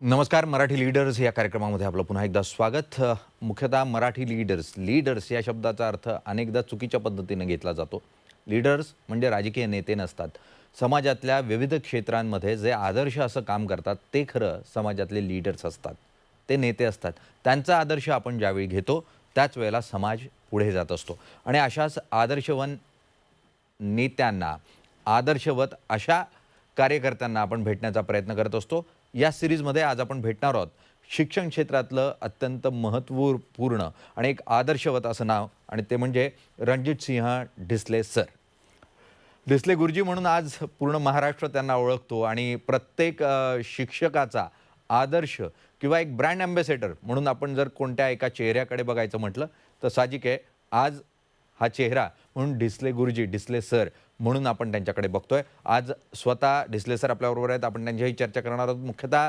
नमस्कार. मराठी लीडर्स या कार्यक्रमामध्ये आपलं पुन्हा एकदा स्वागत. मुख्यतः मराठी लीडर्स या शब्दाचा अर्थ अनेकदा चुकीच्या पद्धतीने घेतला जातो. लीडर्स म्हणजे राजकीय नेते नसतात. समाजातल्या विविध क्षेत्रांमध्ये जे आदर्श असं काम करतात ते खरं समाजातले लीडर्स असतात. ते नेते असतात. त्यांचा आदर्श आपण ज्यावेळी घेतो त्याच वेळेला समाज पुढे जात असतो आणि अशाच आदर्शवान नेत्यांना, आदर्शवत अशा कार्यकर्त्यांना आपण भेटण्याचा प्रयत्न करत असतो. या सिरीजमध्ये आज आपण भेटणार आहोत शिक्षण क्षेत्रातलं अत्यंत महत्त्वपूर्ण आणि एक आदर्शवत असं नाव, आणि ते म्हणजे रणजितसिंह डिसले सर. डिसले गुरुजी म्हणून आज पूर्ण महाराष्ट्र त्यांना ओळखतो आणि प्रत्येक शिक्षकाचा आदर्श किंवा एक ब्रँड अँबॅसेडर म्हणून आपण जर कोणत्या एका चेहऱ्याकडे बघायचं म्हटलं तर साहजिक आहे, आज हा चेहरा म्हणून डिसले गुरुजी, डिसले सर म्हणून आपण त्यांच्याकडे बघतोय. आज स्वतः डिसले सर आपल्याबरोबर आहेत. आपण त्यांच्याही चर्चा करणार आहोत. मुख्यतः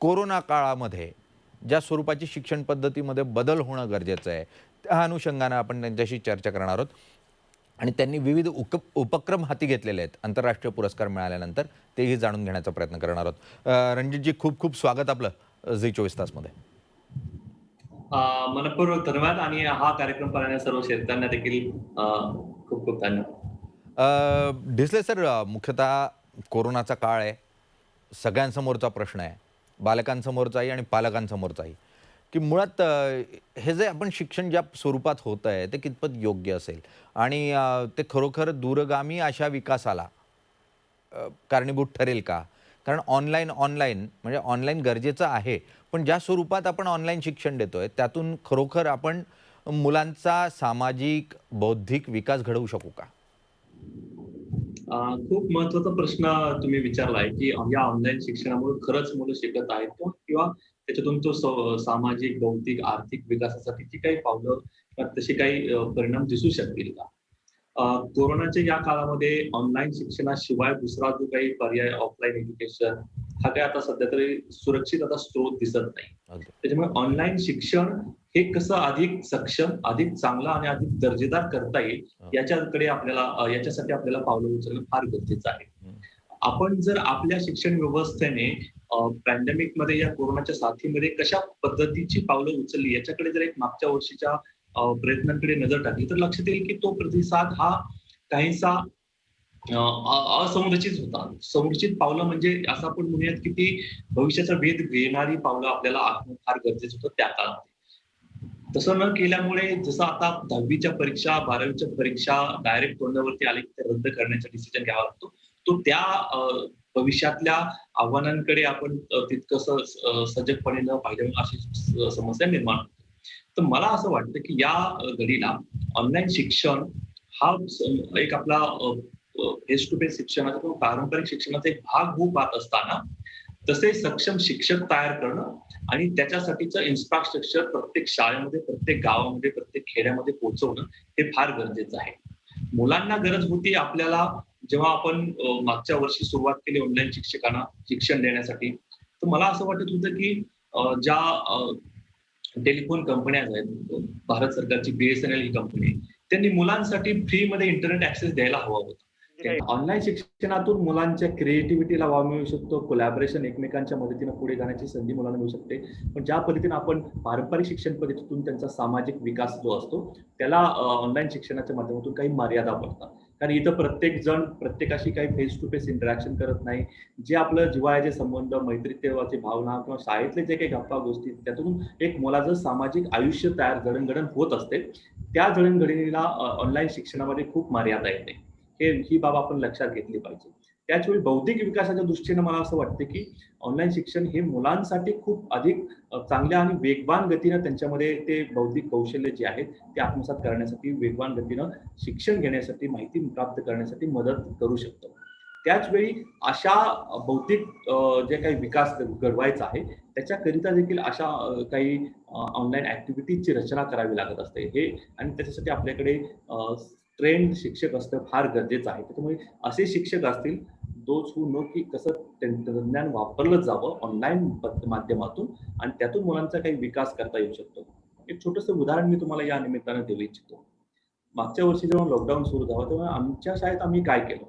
कोरोना काळामध्ये ज्या स्वरूपाची शिक्षण पद्धतीमध्ये बदल होणं गरजेचं आहे, त्या अनुषंगानं आपण त्यांच्याशी चर्चा करणार आहोत. आणि त्यांनी विविध उपक्रम हाती घेतलेले आहेत आंतरराष्ट्रीय पुरस्कार मिळाल्यानंतर, तेही जाणून घेण्याचा प्रयत्न करणार आहोत. रणजितजी, खूप खूप स्वागत आपलं झी 24 तासमध्ये. मनःपूर्वक धन्यवाद आणि हा कार्यक्रम पाहणाऱ्या सर्व शेतकऱ्यांना देखील खूप खूप धन्यवाद. डिसले सर, मुख्यतः कोरोनाचा काळ आहे. सगळ्यांसमोरचा प्रश्न आहे. बालकांसमोरचाही आणि पालकांसमोरचाही, की मुळात हे जे आपण शिक्षण ज्या स्वरूपात होत आहे ते कितपत योग्य असेल आणि ते खरोखर दूरगामी अशा विकासाला कारणीभूत ठरेल का? कारण ऑनलाईन ऑनलाईन म्हणजे ऑनलाईन गरजेचं आहे, पण ज्या स्वरूपात आपण ऑनलाईन शिक्षण देतोय त्यातून खरोखर आपण मुलांचा सामाजिक, बौद्धिक विकास घडवू शकू का? खूप महत्त्वाचा प्रश्न तुम्ही विचारलाय, की या ऑनलाईन शिक्षणामुळे खरंच मुलं शिकत आहेत का? किंवा त्याच्यातून तो सामाजिक, बौद्धिक, आर्थिक विकासासाठीची काही पावलं किंवा तसे काही परिणाम दिसू शकतील का? कोरोनाच्या या काळामध्ये ऑनलाईन शिक्षणाशिवाय दुसरा जो काही पर्याय ऑफलाईन एज्युकेशन हा काही आता सध्या तरी सुरक्षित आता स्रोत दिसत नाही. अगदी. त्याच्यामुळे ऑनलाईन शिक्षण हे कसं अधिक सक्षम, अधिक चांगलं आणि अधिक दर्जेदार करता येईल हां. याच्याकडे आपल्याला याच्यासाठी आपल्याला पावलं उचलणं फार गरजेचं आहे. हं. आपण जर आपल्या शिक्षण व्यवस्थेने पॅन्डेमिक मध्ये या कोरोनाच्या साथीमध्ये कशा पद्धतीची पावलं उचलली याच्याकडे जर एक मागच्या वर्षीच्या प्रयत्नांकडे नजर टाकली तर लक्षात येईल की तो प्रतिसाद हा काहीसा असंरचित होता. संरचित पावलं म्हणजे असं आपण म्हणूयात की ती भविष्याचा वेध घेणारी पावलं आपल्याला आखणं फार गरजेचं होतं त्या काळामध्ये. तसं न केल्यामुळे जसं आता 10वीच्या परीक्षा, 12वीच्या परीक्षा डायरेक्ट तोंडावरती आले की ते रद्द करण्याचा डिसिजन घ्यावा लागतो. तो त्या भविष्यातल्या आव्हानांकडे आपण तितकंसं सजगपणे न पाहिल्यामुळे अशी समस्या निर्माण होते. तर मला असं वाटतं की या घडीला ऑनलाईन शिक्षण हा एक आपला फेस टू फेस शिक्षणाचा किंवा पारंपरिक शिक्षणाचा एक भाग होऊ पाहत असताना तसे सक्षम शिक्षक तयार करणं आणि त्याच्यासाठीचं इन्फ्रास्ट्रक्चर प्रत्येक शाळेमध्ये, प्रत्येक गावामध्ये, प्रत्येक खेड्यामध्ये पोहोचवणं हे फार गरजेचं आहे. मुलांना गरज होती आपल्याला जेव्हा आपण मागच्या वर्षी सुरुवात केली ऑनलाईन शिक्षकांना शिक्षण देण्यासाठी, तर मला असं वाटत होतं की ज्या टेलिफोन कंपन्या आहेत, भारत सरकारची BSNL ही कंपनी आहे, त्यांनी मुलांसाठी फ्रीमध्ये इंटरनेट ऍक्सेस द्यायला हवा होता. ऑनलाईन शिक्षणातून मुलांच्या क्रिएटिव्हिटीला वाव मिळू शकतो, कोलॅबोरेशन एकमेकांच्या मदतीने पुढे जाण्याची संधी मुलांना मिळू शकते. पण ज्या पद्धतीने आपण पारंपरिक शिक्षण पद्धतीतून त्यांचा सामाजिक विकास जो असतो त्याला ऑनलाईन शिक्षणाच्या माध्यमातून काही मर्यादा पडतात. कारण इथं प्रत्येक जण प्रत्येकाशी काही फेस टू फेस इंटरॅक्शन करत नाही. जे आपलं जिव्हाळ्याचे संबंध, मैत्रीतेवाची भावना किंवा शाळेतले जे काही गप्पा गोष्टी त्यातून एक मुलाचं सामाजिक आयुष्य तयार जडणघडण होत असते. त्या जडणघडणीला ऑनलाईन शिक्षणामध्ये खूप मर्यादा येते. ही बाब आपण लक्षात घेतली पाहिजे. त्याचवेळी बौद्धिक विकासाच्या दृष्टीने मला असं वाटतं की ऑनलाईन शिक्षण हे मुलांसाठी खूप अधिक चांगल्या आणि वेगवान गतीनं त्यांच्यामध्ये ते बौद्धिक कौशल्य जे आहेत ते आत्मसात करण्यासाठी वेगवान गतीनं शिक्षण घेण्यासाठी, माहिती प्राप्त करण्यासाठी मदत करू शकतं. त्याचवेळी अशा बौद्धिक जे काही विकास घडवायचा आहे त्याच्याकरिता देखील अशा काही ऑनलाईन ऍक्टिव्हिटीजची रचना करावी लागत असते. हे आणि त्याच्यासाठी आपल्याकडे ट्रेंड शिक्षक असणं फार गरजेचं आहे. त्याच्यामुळे असे शिक्षक असतील दोज हू नो की कसं तंत्रज्ञान वापरलं जावं ऑनलाईन माध्यमातून आणि त्यातून मुलांचा काही विकास करता येऊ शकतो. एक छोटंसं उदाहरण मी तुम्हाला या निमित्तानं देऊ इच्छितो. मागच्या वर्षी जेव्हा लॉकडाऊन सुरू झालं तेव्हा आमच्या शाळेत आम्ही काय केलं?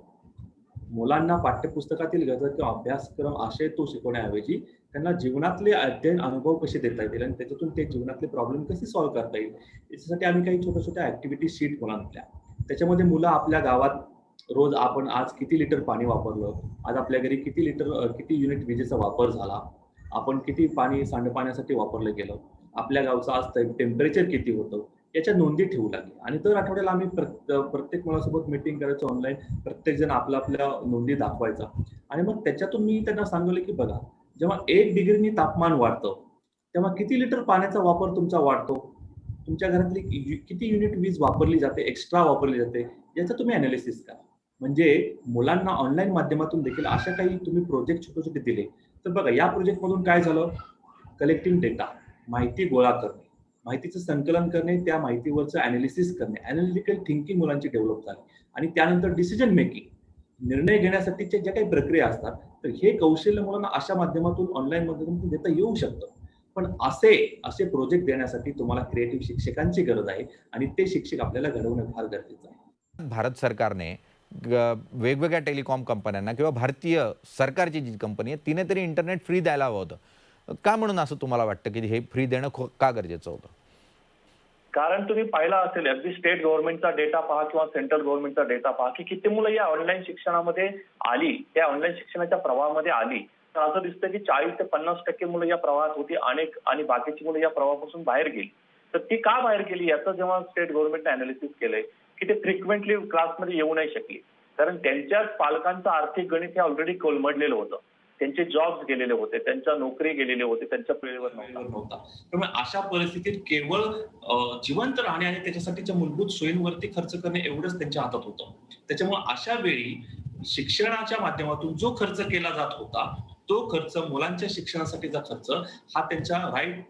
मुलांना पाठ्यपुस्तकातील गरजा किंवा अभ्यासक्रम आशय तो शिकवण्याऐवजी त्यांना जीवनातले अध्ययन अनुभव कसे देता येतील आणि त्याच्यातून ते जीवनातले प्रॉब्लेम कसे सॉल्व्ह करता येईल याच्यासाठी आम्ही काही छोट्या छोट्या ऍक्टिव्हिटी शीट मुलांना त्याच्यामध्ये मुलं आपल्या गावात रोज आपण आज किती लिटर पाणी वापरलं, आज आपल्या घरी किती युनिट विजेचा वापर झाला, आपण किती पाणी सांडपाण्यासाठी वापरलं गेलं, आपल्या गावचं आज टेम्परेचर किती होतं याच्या नोंदी ठेवू लागले. आणि दर आठवड्याला आम्ही प्रत्येक मुलासोबत मीटिंग करायचो ऑनलाईन. प्रत्येक जण आपल्या नोंदी दाखवायचा आणि मग त्याच्यातून मी त्यांना सांगले की बघा, जेव्हा 1 डिग्रीनी तापमान वाढतं तेव्हा किती लिटर पाण्याचा वापर तुमचा वाढतो, तुमच्या घरातली किती युनिट वीज वापरली जाते, एक्स्ट्रा वापरली जाते, याचं तुम्ही अनालिसिस करा. म्हणजे मुलांना ऑनलाईन माध्यमातून देखील अशा काही तुम्ही प्रोजेक्ट छोटे छोटे दिले तर बघा, या प्रोजेक्ट मधून काय झालं, कलेक्टिंग डेटा, माहिती गोळा करणे, माहितीचं संकलन करणे, त्या माहितीवरचं अनालिसिस करणे, अनालिटिकल थिंकिंग मुलांची डेव्हलप झाली आणि त्यानंतर डिसिजन मेकिंग, निर्णय घेण्यासाठीच्या ज्या काही प्रक्रिया असतात तर हे कौशल्य मुलांना अशा माध्यमातून ऑनलाईन माध्यमातून देता येऊ शकतं. पण असे प्रोजेक्ट देण्यासाठी तुम्हाला क्रिएटिव्ह शिक्षकांची गरज आहे आणि ते शिक्षक आपल्याला घडवणं फार गरजेचं आहे. भारत सरकारने वेगवेगळ्या टेलिकॉम कंपन्यांना किंवा भारतीय सरकारची जी कंपनी आहे तिने तरी इंटरनेट फ्री द्यायला हवं होतं. का म्हणून असं तुम्हाला वाटतं की हे फ्री देणं का गरजेचं होतं? कारण तुम्ही पाहिला असेल अगदी स्टेट गव्हर्नमेंटचा डेटा पहा किंवा सेंट्रल गव्हर्नमेंटचा डेटा पहा की किती मुलं या ऑनलाईन शिक्षणामध्ये आली, त्या ऑनलाईन शिक्षणाच्या प्रवाहामध्ये आली, तर असं दिसतं की 40 ते 50% मुलं या प्रवाहात होती आणि बाकीची मुलं या प्रवाहापासून बाहेर गेली. तर ती का बाहेर गेली याचं जेव्हा स्टेट गव्हर्नमेंटने अनालिसिस केलंय की ते फ्रिक्वेंटली क्लासमध्ये येऊ नाही शकले कारण त्यांच्याच पालकांचं आर्थिक गणित हे ऑलरेडी कोलमडलेलं होतं, त्यांचे जॉब्स गेलेले होते, त्यांच्या नोकरी गेलेले होते, त्यांच्या पिढीवर नव्हता. त्यामुळे अशा परिस्थितीत केवळ जिवंत राहणे आणि त्याच्यासाठीच्या मूलभूत सोयींवरती खर्च करणे एवढंच त्यांच्या हातात होतं. त्याच्यामुळे अशा वेळी शिक्षणाच्या माध्यमातून जो खर्च केला जात होता तो खर्च, मुलांच्या शिक्षणासाठीचा खर्च, हा त्यांच्या राईट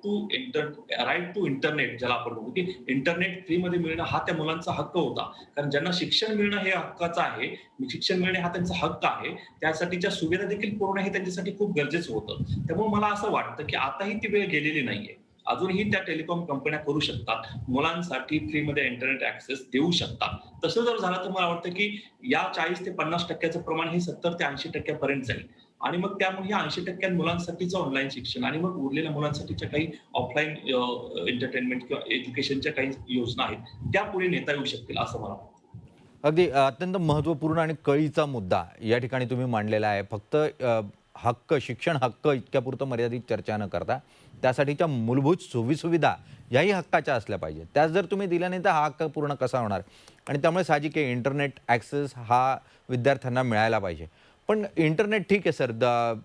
टू इंटरनेट ज्याला आपण म्हणतो की इंटरनेट फ्री मध्ये मिळणं हा त्या मुलांचा हक्क होता. कारण ज्यांना शिक्षण मिळणं हे हक्काचं आहे, शिक्षण मिळणे हा त्यांचा हक्क आहे, त्यासाठीच्या सुविधा देखील पुरवणं हे त्यांच्यासाठी खूप गरजेचं होतं. त्यामुळे मला असं वाटतं की आताही ती वेळ गेलेली नाहीये. अजूनही त्या टेलिकॉम कंपन्या करू शकतात, मुलांसाठी फ्रीमध्ये इंटरनेट ऍक्सेस देऊ शकतात. तसं जर झालं तर मला वाटतं की या 40 ते 50% प्रमाण हे 70 ते 80% जाईल आणि मग त्यामुळे 80% मुलांसाठीचं ऑनलाईन शिक्षण आणि मग उरलेल्या मुलांसाठीच्या काही ऑफलाईन एंटरटेनमेंट किंवा एज्युकेशनच्या काही योजना आहेत त्या पुढे नेता येऊ शकतील असं मला वाटतं. अगदी अत्यंत महत्त्वपूर्ण आणि कळीचा मुद्दा या ठिकाणी तुम्ही मांडलेला आहे. फक्त हक्क, शिक्षण हक्क इतक्यापुरतं मर्यादित चर्चा न करता त्यासाठीच्या मूलभूत सोयीसुविधा याही हक्काच्या असल्या पाहिजेत. त्याच जर तुम्ही दिल्या नाही तर हा हक्क पूर्ण कसा होणार? आणि त्यामुळे साहजिक आहे इंटरनेट ॲक्सेस हा विद्यार्थ्यांना मिळायला पाहिजे. पण इंटरनेट ठीक आहे सर,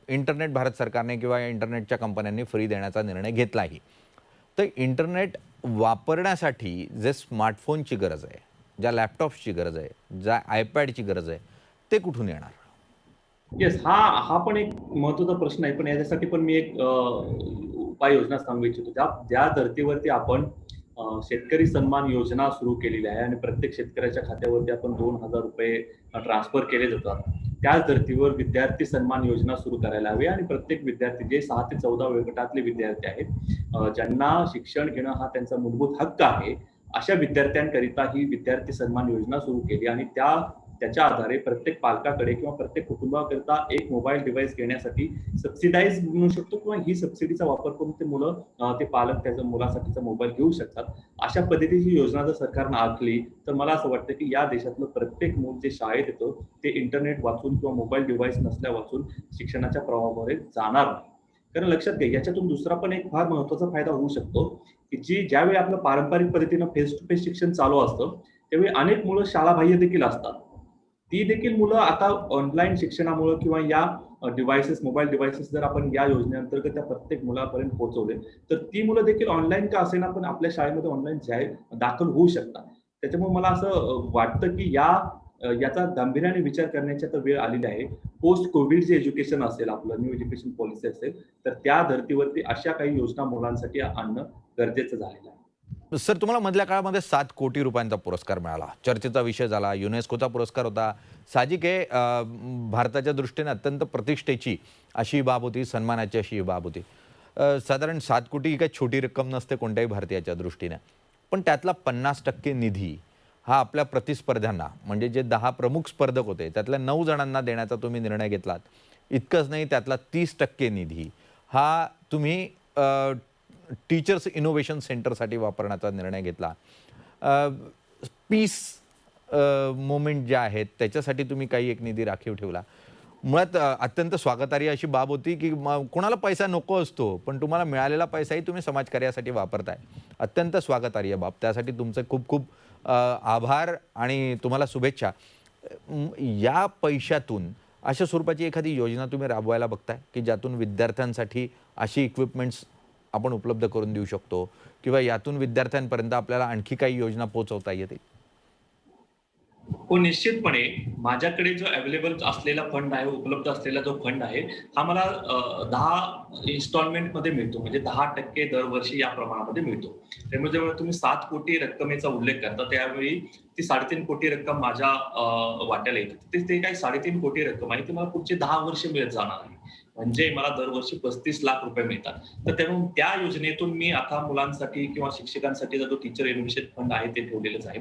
इंटरनेट भारत सरकारने किंवा इंटरनेटच्या कंपन्यांनी फ्री देण्याचा निर्णय घेतलाही. तर इंटरनेट वापरण्यासाठी जे स्मार्टफोनची गरज आहे, ज्या लॅपटॉप्सची गरज आहे, ज्या आयपॅडची गरज आहे, ते कुठून येणार? येस, हा पण एक महत्त्वाचा प्रश्न आहे. पण याच्यासाठी पण मी एक उपाययोजना सांगू इच्छितो. ज्या धर्तीवरती आपण शेतकरी सन्मान योजना सुरू केलेली आहे आणि प्रत्येक शेतकऱ्याच्या खात्यावरती आपण 2,000 रुपये ट्रान्सफर केले जातात, त्याच धर्तीवर विद्यार्थी सन्मान योजना सुरू करायला हवी आणि प्रत्येक विद्यार्थी, जे 6 ते 14 वयोगटातले विद्यार्थी आहेत, ज्यांना शिक्षण घेणं हा त्यांचा मूलभूत हक्क आहे, अशा विद्यार्थ्यांकरिता ही विद्यार्थी सन्मान योजना सुरू केली आणि त्याच्या आधारे प्रत्येक पालकाकडे किंवा प्रत्येक कुटुंबाकरिता एक मोबाईल डिव्हाइस घेण्यासाठी सबसिडाईज म्हणू शकतो किंवा ही सबसिडीचा वापर करून ते पालक त्याच्या मुलासाठीचा मोबाईल घेऊ शकतात. अशा पद्धतीची योजना जर सरकारनं आखली तर मला असं वाटतं की या देशातलं प्रत्येक मूल जे शाळेत येतं ते इंटरनेट वाचून किंवा मोबाईल डिव्हाइस नसल्या वाचून शिक्षणाच्या प्रवाहामध्ये जाणार नाही. कारण लक्षात घ्या, याच्यातून दुसरा पण एक फार महत्वाचा फायदा होऊ शकतो की ज्यावेळी आपलं पारंपरिक पद्धतीनं फेस टू फेस शिक्षण चालू असतं त्यावेळी अनेक मुलं शाळाबाह्य देखील असतात. ती देखील मुलं आता ऑनलाईन शिक्षणामुळे किंवा या मोबाईल डिव्हाइसेस जर आपण या योजनेअंतर्गत त्या प्रत्येक मुलापर्यंत पोहोचवले तर ती मुलं देखील ऑनलाईन का असेना पण आपल्या शाळेमध्ये ऑनलाईन दाखल होऊ शकतात. त्याच्यामुळे मला असं वाटतं की याचा गांभीर्याने विचार करण्याची आता वेळ आलेली आहे. पोस्ट कोविड जे एज्युकेशन असेल, आपलं न्यू एज्युकेशन पॉलिसी असेल, तर त्या धर्तीवरती अशा काही योजना मुलांसाठी आणणं गरजेचं झालेलं आहे. सर, तुम्हाला मधल्या काळामध्ये 7 कोटी रुपयांचा पुरस्कार मिळाला, चर्चेचा विषय झाला, युनेस्कोचा पुरस्कार होता. साहजिक आहे भारताच्या दृष्टीने अत्यंत प्रतिष्ठेची अशी बाब होती, सन्मानाची अशी बाब होती. साधारण 7 कोटी ही काही छोटी रक्कम नसते कोणत्याही भारतीयाच्या दृष्टीने. पण त्यातला 50% निधी हा आपल्या प्रतिस्पर्ध्यांना म्हणजे जे 10 प्रमुख स्पर्धक होते त्यातल्या 9 जणांना देण्याचा तुम्ही निर्णय घेतलात. इतकंच नाही, त्यातला 30% निधी हा तुम्ही टीचर्स इनोव्हेशन सेंटरसाठी वापरण्याचा निर्णय घेतला. पीस मोमेंट ज्या आहेत त्याच्यासाठी तुम्ही काही एक निधी राखीव ठेवला. मुळात अत्यंत स्वागतार्ह अशी बाब होती, की कोणाला पैसा नको असतो, पण तुम्हाला मिळालेला पैसाही तुम्ही समाजकार्यासाठी वापरताय. अत्यंत स्वागतार्ह बाब. त्यासाठी तुमचे खूप खूप आभार आणि तुम्हाला शुभेच्छा. या पैशातून अशा स्वरूपाची एखादी योजना तुम्ही राबवायला बघताय, की ज्यातून विद्यार्थ्यांसाठी अशी इक्विपमेंट्स आपण उपलब्ध करून देऊ शकतो किंवा यातून विद्यार्थ्यांपर्यंत आपल्याला आणखी काही योजना पोहोचवता येतील? हो, निश्चितपणे माझ्याकडे जो अवेलेबल असलेला फंड आहे, उपलब्ध असलेला जो फंड आहे, हा मला 10 इन्स्टॉलमेंटमध्ये मिळतो. म्हणजे 10% दरवर्षी या प्रमाणामध्ये मिळतो. त्यामुळे जेव्हा तुम्ही 7 कोटी रक्कमेचा उल्लेख करता, त्यावेळी ती 3.5 कोटी रक्कम माझ्या वाट्याला येते. ते काही 3.5 कोटी रक्कम आहे, ती मला पुढचे 10 वर्ष मिळत जाणार आहे. म्हणजे मला दरवर्षी 35 लाख रुपये मिळतात. तर त्यामुळे त्या योजनेतून मी आता मुलांसाठी किंवा शिक्षकांसाठी जो टीचर इनोव्हेशन फंड आहे ते ठेवलेलंच आहे.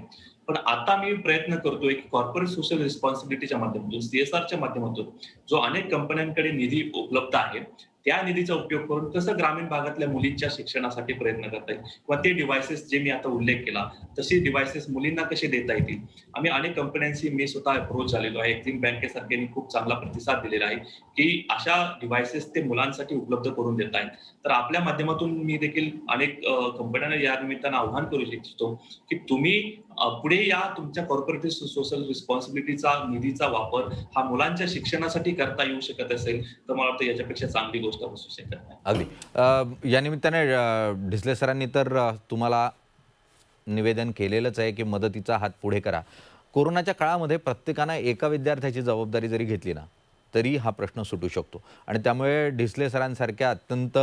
पण आता मी प्रयत्न करतोय की कॉर्पोरेट सोशल रिस्पॉन्सिबिलिटीच्या माध्यमातून, सीएसआरच्या माध्यमातून जो अनेक कंपन्यांकडे निधी उपलब्ध आहे, त्या निधीचा उपयोग करून कसं ग्रामीण भागातल्या मुलींच्या शिक्षणासाठी प्रयत्न करता येईल किंवा ते डिव्हायसेस जे मी आता उल्लेख केला तसे डिव्हायसेस मुलींना कसे देता येतील. आम्ही अनेक कंपन्यांशी मी स्वतः अप्रोच झालेलो आहे. एक्झिम बँकेसारख्यांनी खूप चांगला प्रतिसाद दिलेला आहे की अशा डिव्हायसेस ते मुलांसाठी उपलब्ध करून देत आहेत. तर आपल्या माध्यमातून मी देखील अनेक कंपन्यांना या निमित्तानं आव्हान करू इच्छितो की तुम्ही पुढे या तुमच्या कॉर्पोरेट सोशल रिस्पॉन्सिबिलिटीचा निधीचा वापर हा मुलांच्या शिक्षणासाठी करता येऊ शकत असेल तर मला वाटतं याच्यापेक्षा चांगली गोष्ट असू शकत नाही. अगदी. या निमित्ताने ढिसले सरांनी तर तुम्हाला निवेदन केलेलंच आहे की मदतीचा हात पुढे करा. कोरोनाच्या काळामध्ये प्रत्येकानं एका विद्यार्थ्याची जबाबदारी जरी घेतली ना तरी हा प्रश्न सुटू शकतो आणि त्यामुळे ढिसले सरांसारख्या अत्यंत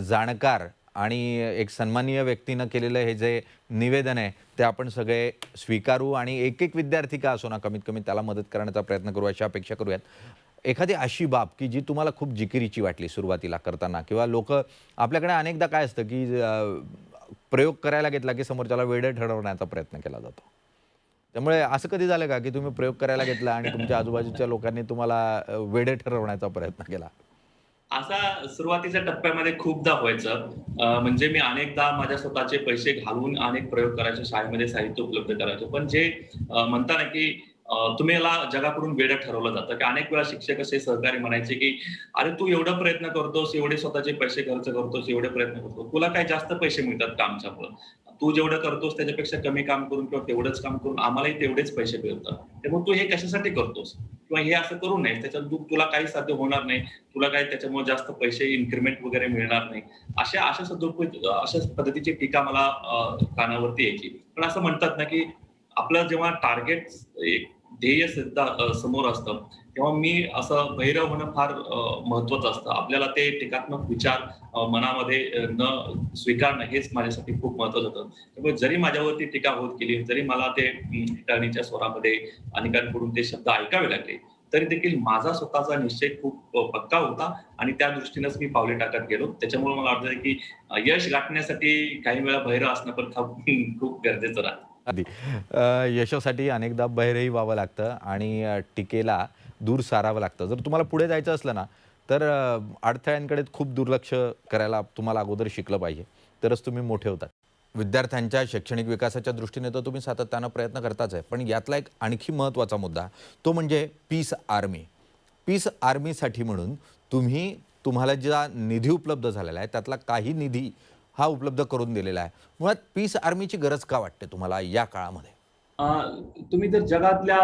जाणकार आणि एक सन्माननीय व्यक्तीनं केलेलं हे जे निवेदन आहे ते आपण सगळे स्वीकारू आणि एक एक विद्यार्थी का असो ना कमीत कमी त्याला मदत करण्याचा प्रयत्न करू अशी अपेक्षा करूयात. एखादी अशी बाब की जी तुम्हाला खूप जिकिरीची वाटली सुरुवातीला करताना किंवा लोक आपल्याकडे अनेकदा काय असतं की प्रयोग करायला घेतला की समोरच्याला वेडे ठरवण्याचा प्रयत्न केला जातो. त्यामुळे असं कधी झालं का की तुम्ही प्रयोग करायला घेतला आणि तुमच्या आजूबाजूच्या लोकांनी तुम्हाला वेडे ठरवण्याचा प्रयत्न केला? असा सुरुवातीच्या टप्प्यामध्ये खूपदा व्हायचं. म्हणजे मी अनेकदा माझ्या स्वतःचे पैसे घालून अनेक प्रयोग करायचो, शाळेमध्ये साहित्य उपलब्ध करायचो. पण जे म्हणता ना की तुम्ही याला जगाकडून वेडं ठरवलं जातं की अनेक वेळा शिक्षक असे सहकारी म्हणायचे की अरे तू एवढा प्रयत्न करतोस, एवढे स्वतःचे पैसे खर्च करतोस, एवढे प्रयत्न करतो, तुला काय जास्त पैसे मिळतात का आमच्यामुळं? तू जेवढं करतोस त्याच्यापेक्षा कमी काम करून किंवा तेवढंच काम करून आम्हालाही तेवढेच पैसे मिळतात. त्यामुळे तू हे कशासाठी करतोस किंवा हे असं करू नये, त्याच्यात तुला काही साध्य होणार नाही, तुला काही त्याच्यामुळे जास्त पैसे इन्क्रिमेंट वगैरे मिळणार नाही, अशा पद्धतीची टीका मला कानावरती यायची. पण असं म्हणतात ना की आपलं जेव्हा टार्गेट एक ध्येय समोर असतं तेव्हा मी असं भैरव होणं फार महत्वाचं असतं. आपल्याला ते टीकात्मक विचार मनामध्ये न स्वीकारणं हेच माझ्यासाठी खूप महत्वाचं होतं. त्यामुळे जरी माझ्यावरती टीका होत गेली, जरी मला ते टिटाणीच्या स्वरामध्ये अनेकांकडून ते शब्द ऐकावे लागले, तरी देखील माझा स्वतःचा निश्चय खूप पक्का होता आणि त्या दृष्टीनंच मी पावले टाकत गेलो. त्याच्यामुळे मला वाटतं की यश गाठण्यासाठी काही वेळा भैरव असणं पण खूप गरजेचं राहतं. आधी यशासाठी अनेकदा बहिरही व्हावं लागतं आणि टीकेला दूर सारावं लागतं. जर तुम्हाला पुढे जायचं असलं ना तर अडथळ्यांकडे खूप दुर्लक्ष करायला तुम्हाला अगोदर शिकलं पाहिजे, तरच तुम्ही मोठे होतात. विद्यार्थ्यांच्या शैक्षणिक विकासाच्या दृष्टीने तर तुम्ही सातत्यानं प्रयत्न करताच आहे, पण यातला एक आणखी महत्त्वाचा मुद्दा तो म्हणजे पीस आर्मी. पीस आर्मीसाठी म्हणून तुम्हाला ज्या निधी उपलब्ध झालेला आहे त्यातला काही निधी हा उपलब्ध करून दिलेला आहे. मुळात पीस आर्मीची गरज का वाटते तुम्हाला या काळामध्ये? तुम्ही जर जगातल्या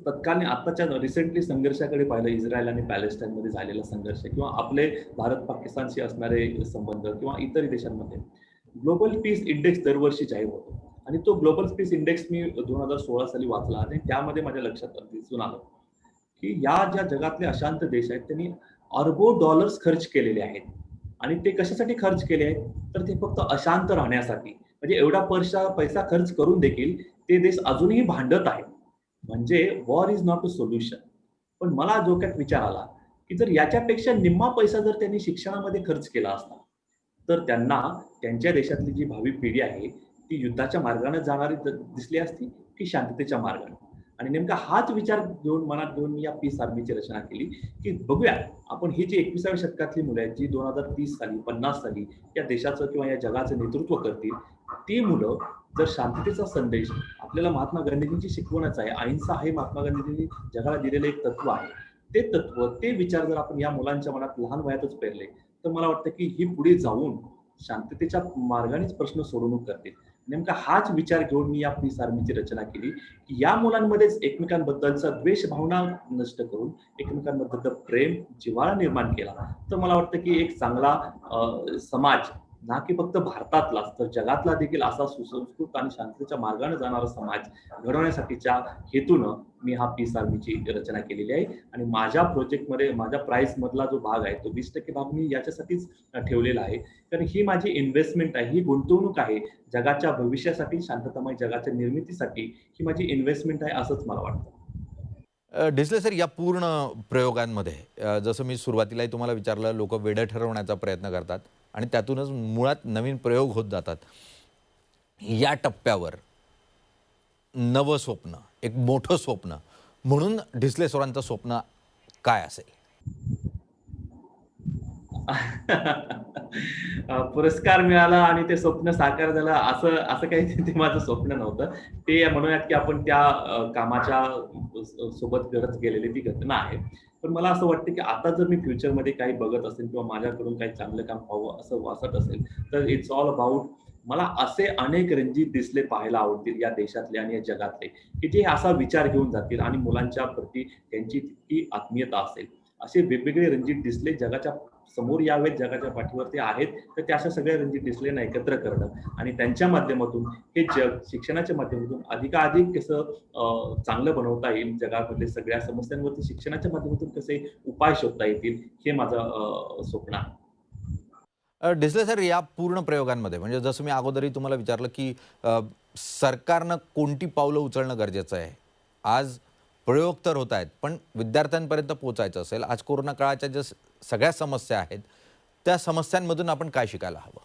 तत्कालीन आताच्या रिसेंटली संघर्षाकडे पाहिलं, इस्रायल आणि पॅलेस्टाईनमध्ये झालेला संघर्ष किंवा आपले भारत पाकिस्तानशी असणारे संबंध किंवा इतर देशांमध्ये ग्लोबल पीस इंडेक्स दरवर्षी जाहीर होतो आणि तो ग्लोबल पीस इंडेक्स मी 2016 साली वाचला आणि त्यामध्ये माझ्या लक्षात दिसून आलं की या ज्या जगातले अशांत देश आहेत त्यांनी अरबो डॉलर्स खर्च केलेले आहेत आणि ते कशासाठी खर्च केले आहेत तर ते फक्त अशांत राहण्यासाठी. म्हणजे एवढा पैसा खर्च करून देखील ते देश अजूनही भांडत आहेत. म्हणजे war is not a solution. पण मला डोक्यात विचार आला की जर याच्यापेक्षा निम्मा पैसा जर त्यांनी शिक्षणामध्ये खर्च केला असता तर त्यांना त्यांच्या देशातली जी भावी पिढी आहे ती युद्धाच्या मार्गाने जाणारी दिसली असती की शांततेच्या मार्गाने. आणि नेमका हाच विचार मनात घेऊन मी या पीस आर्मीची रचना केली, की बघूया आपण ही जी 21व्या शतकातली मुलं आहेत, जी 2030 साली, 50 साली या देशाचं किंवा या जगाचं नेतृत्व करतील, ती मुलं जर शांततेचा संदेश आपल्याला महात्मा गांधीजींची शिकवणच आहे, अहिंसा हे महात्मा गांधीजींनी जगाला दिलेलं एक तत्व आहे. ते तत्व, ते विचार जर आपण या मुलांच्या मनात लहान वयातच पेरले, तर मला वाटतं की ही पुढे जाऊन शांततेच्या मार्गानेच प्रश्न सोडवणूक करतील. नेमका हाच विचार घेऊन मी या पीस आर्मीची रचना केली, की या मुलांमध्येच एकमेकांबद्दलचा द्वेष भावना नष्ट करून एकमेकांबद्दलचं प्रेम, जिव्हाळा निर्माण केला, तर मला वाटतं की एक चांगला समाज, ना की फक्त भारतातलाच तर जगातला देखील असा सुसंस्कृत आणि शांततेच्या मार्गाने जाणारा समाज घडवण्यासाठीच्या हेतूनं मी हा पीस आर्मीची रचना केलेली आहे. आणि माझ्या प्रोजेक्टमध्ये माझ्या प्राइस मधला जो भाग आहे तो 20% भाग मी याच्यासाठीच ठेवलेला आहे, कारण ही माझी इन्व्हेस्टमेंट आहे, ही गुंतवणूक आहे जगाच्या भविष्यासाठी, शांततामय जगाच्या निर्मितीसाठी ही माझी इन्व्हेस्टमेंट आहे असंच मला वाटतं. डिसले सर, या पूर्ण प्रयोगांमध्ये जसं मी सुरुवातीलाही तुम्हाला विचारलं, लोक वेडं ठरवण्याचा प्रयत्न करतात आणि त्यातूनच मुळात नवीन प्रयोग होत जातात. या टप्प्यावर नवं स्वप्न, एक मोठं स्वप्न म्हणून डिसले सरांचं स्वप्न काय असेल? पुरस्कार मिळाला आणि ते स्वप्न साकार झालं असं असं काही ते माझं स्वप्न नव्हतं. ते म्हणूयात की आपण त्या कामाच्या सोबत घडत गेलेली ती घटना आहे. पण मला असं वाटतं की आता जर मी फ्युचरमध्ये काही बघत असेल किंवा माझ्याकडून काही चांगलं काम व्हावं असं वाटत असेल, तर इट्स ऑल अबाउट मला असे अनेक रणजित डिसले पाहायला आवडतील या देशातले आणि या जगातले, की जे असा विचार घेऊन जातील आणि मुलांच्या प्रती त्यांची तितकी आत्मीयता असेल. असे वेगवेगळे रणजित डिसले जगाच्या समोर यावेत, जगाच्या पाठीवर ते आहेत, तर त्या अशा सगळ्या रणजित डिसलेंना एकत्र करणं आणि त्यांच्या माध्यमातून हे जग शिक्षणाच्या माध्यमातून अधिकाधिक कसं चांगलं बनवता येईल, जगामधल्या सगळ्या समस्यांवरती शिक्षणाच्या माध्यमातून कसे उपाय शोधता येतील, हे माझं स्वप्न आहे. डिसले सर, या पूर्ण प्रयोगांमध्ये म्हणजे जसं मी अगोदरही तुम्हाला विचारलं की सरकारनं कोणती पावलं उचलणं गरजेचं आहे. आज प्रयोग तर होत आहेत, पण विद्यार्थ्यांपर्यंत पोहोचायचं असेल, आज कोरोना काळाच्या ज्या सगळ्या समस्या आहेत, त्या समस्यांमधून आपण काय शिकायला हवं?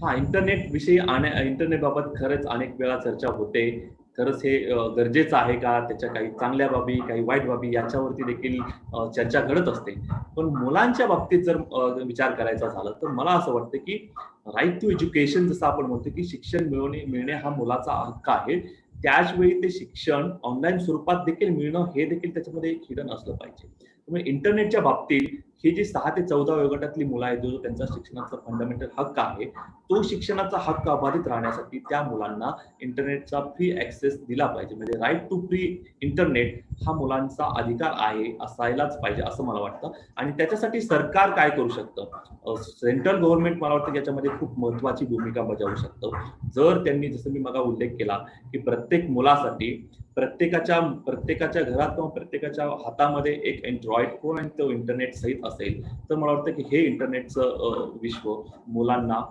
हा, इंटरनेट विषयी इंटरनेट बाबत खरंच अनेक वेळा चर्चा होते. खरंच हे गरजेचं आहे का? त्याच्या काही चांगल्या बाबी, काही वाईट बाबी याच्यावरती देखील चर्चा घडत असते. पण मुलांच्या बाबतीत जर विचार करायचा झाला तर मला असं वाटतं की राईट टू एज्युकेशन जसं आपण म्हणतो की शिक्षण मिळणे हा मुलाचा हक्क आहे. त्याचवेळी ते शिक्षण ऑनलाईन स्वरूपात देखील मिळणं हे देखील त्याच्यामध्ये एक हिडन असलं पाहिजे. त्यामुळे इंटरनेटच्या बाबतीत ही जी 6 ते 14 वयोगटातली मुलं आहेत, जो त्यांचा शिक्षणाचा फंडामेंटल हक्क आहे, तो शिक्षणाचा हक्क अबाधित राहण्यासाठी त्या मुलांना इंटरनेटचा फ्री ऍक्सेस दिला पाहिजे. म्हणजे राईट टू फ्री इंटरनेट हा मुलांचा अधिकार आहे, असायलाच पाहिजे असं मला वाटतं. आणि त्याच्यासाठी सरकार काय करू शकतं? सेंट्रल गव्हर्नमेंट मला वाटतं याच्यामध्ये खूप महत्वाची भूमिका बजावू शकतं. जर त्यांनी, जसं मी मगा उल्लेख केला की प्रत्येक मुलासाठी प्रत्येकाच्या घरात किंवा प्रत्येकाच्या हातामध्ये एक अँड्रॉइड फोन आणि तो इंटरनेट सहित असेल, तर मला वाटतं की हे इंटरनेटचं विश्व मुलांना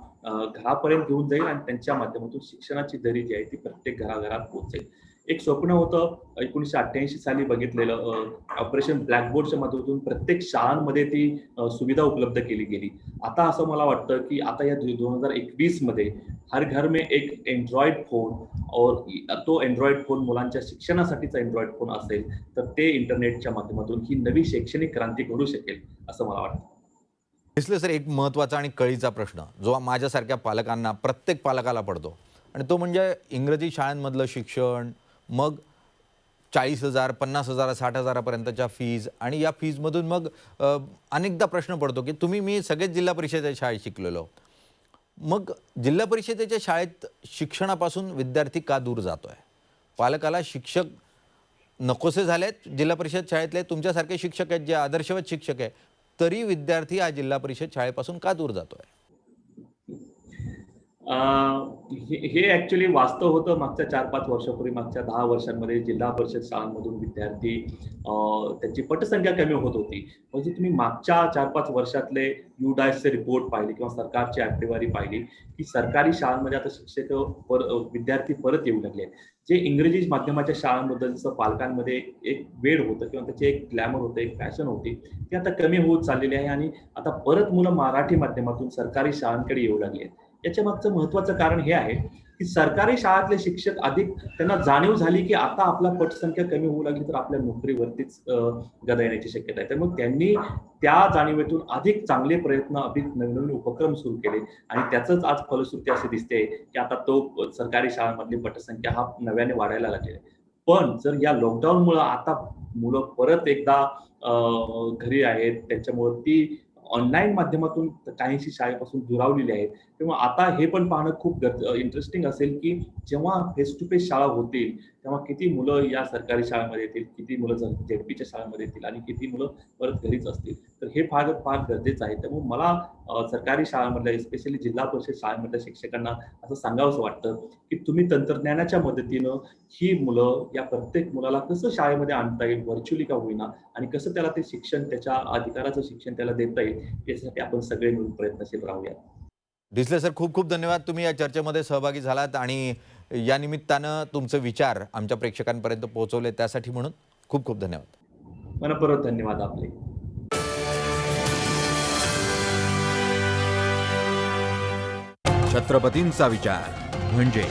घरापर्यंत घेऊन जाईल आणि त्यांच्या माध्यमातून शिक्षणाची दरी जी आहे ती प्रत्येक घराघरात पोहोचेल. एक स्वप्न होतं 1988 साली बघितलेलं, ऑपरेशन ब्लॅकबोर्डच्या माध्यमातून प्रत्येक शाळांमध्ये ती सुविधा उपलब्ध केली गेली. आता असं मला वाटतं की आता या 2021 मध्ये हर घर में एक अँड्रॉइड फोन और तो अँड्रॉइड फोन मुलांच्या शिक्षणासाठीचा अँड्रॉइड फोन असेल, तर ते इंटरनेटच्या माध्यमातून ही नवी शैक्षणिक क्रांती घडू शकेल असं मला वाटतं. डिसले सर, एक महत्त्वाचा आणि कळीचा प्रश्न जो माझ्यासारख्या पालकांना, प्रत्येक पालकाला पडतो, आणि तो म्हणजे इंग्रजी शाळांमधलं शिक्षण. मग 40,000, 50,000, 60,000पर्यंतच्या फीज, आणि या फीजमधून मग अनेकदा प्रश्न पडतो की मी सगळेच जिल्हा परिषदेच्या शाळेत शिकलेलो, मग जिल्हा परिषदेच्या शाळेत शिक्षणापासून विद्यार्थी का दूर जातोय? पालकाला शिक्षक नकोसे झालेत जिल्हा परिषद शाळेतले, तुमच्यासारखे शिक्षक आहेत जे आदर्शवत शिक्षक आहे, तरी विद्यार्थी हा जिल्हा परिषद शाळेपासून का दूर जातोय? हे ऍक्च्युली वास्तव होतं मागच्या 4-5 वर्षापूर्वी. मागच्या 10 वर्षांमध्ये जिल्हा परिषद शाळांमधून विद्यार्थी त्यांची पटसंख्या कमी होत होती. म्हणजे तुम्ही मागच्या 4-5 वर्षातले UDAISचे रिपोर्ट पाहिले किंवा सरकारची आकडेवारी पाहिली की सरकारी शाळांमध्ये आता शिक्षक विद्यार्थी परत येऊ लागले. जे इंग्रजी माध्यमाच्या शाळांबद्दलचं पालकांमध्ये एक वेड होतं किंवा त्याचे एक ग्लॅमर होतं, एक फॅशन होती, ती आता कमी होत चाललेली आहे आणि आता परत मुलं मराठी माध्यमातून सरकारी शाळांकडे येऊ लागली आहेत. याच्या मागचं महत्वाचं कारण हे आहे की सरकारी शाळेतले शिक्षक अधिक त्यांना जाणीव झाली की आता आपला पटसंख्या कमी होऊ लागली तर आपल्या नोकरीवरतीच गदा येण्याची शक्यता आहे. तर मग त्यांनी त्या जाणीवेतून अधिक चांगले प्रयत्न, अधिक नवनवीन उपक्रम सुरू केले आणि त्याचंच आज फलश्रुती अशी दिसते की आता तो सरकारी शाळांमधली पटसंख्या हा नव्याने वाढायला लागलेला आहे. पण जर या लॉकडाऊनमुळे आता मुलं परत एकदा घरी आहेत, त्याच्यामुळे ती ऑनलाईन माध्यमातून काहीशी शाळेपासून दुरावलेली आहेत. तेव्हा आता हे पण पाहणं खूप इंटरेस्टिंग असेल की जेव्हा फेस टू फेस शाळा होतील तेव्हा किती मुलं या सरकारी शाळेमध्ये येतील, किती मुलं झेडपीच्या शाळेमध्ये येतील आणि किती मुलं परत घरीच असतील. तर हे फार फार गरजेचं आहे. त्यामुळे मला सरकारी शाळांमधल्या स्पेशली जिल्हा परिषद शाळांमधल्या शिक्षकांना असं सांगावंसं वाटतं की तुम्ही तंत्रज्ञानाच्या मदतीनं ही मुलं, या प्रत्येक मुलाला कसं शाळेमध्ये आणता येईल, व्हर्च्युअली का होईना, आणि कसं त्याला ते शिक्षण, त्याच्या अधिकाराचं शिक्षण त्याला देता येईल, यासाठी आपण सगळे मिळून प्रयत्नशील राहूया. डिसले सर, खूप खूप धन्यवाद. तुम्ही या चर्चेमध्ये सहभागी झालात आणि या निमित्तानं तुमचे विचार आमच्या प्रेक्षकांपर्यंत पोहोचवले, त्यासाठी म्हणून खूप खूप धन्यवाद. मनपूर्वक धन्यवाद आपले. छत्रपतींचा विचार म्हणजे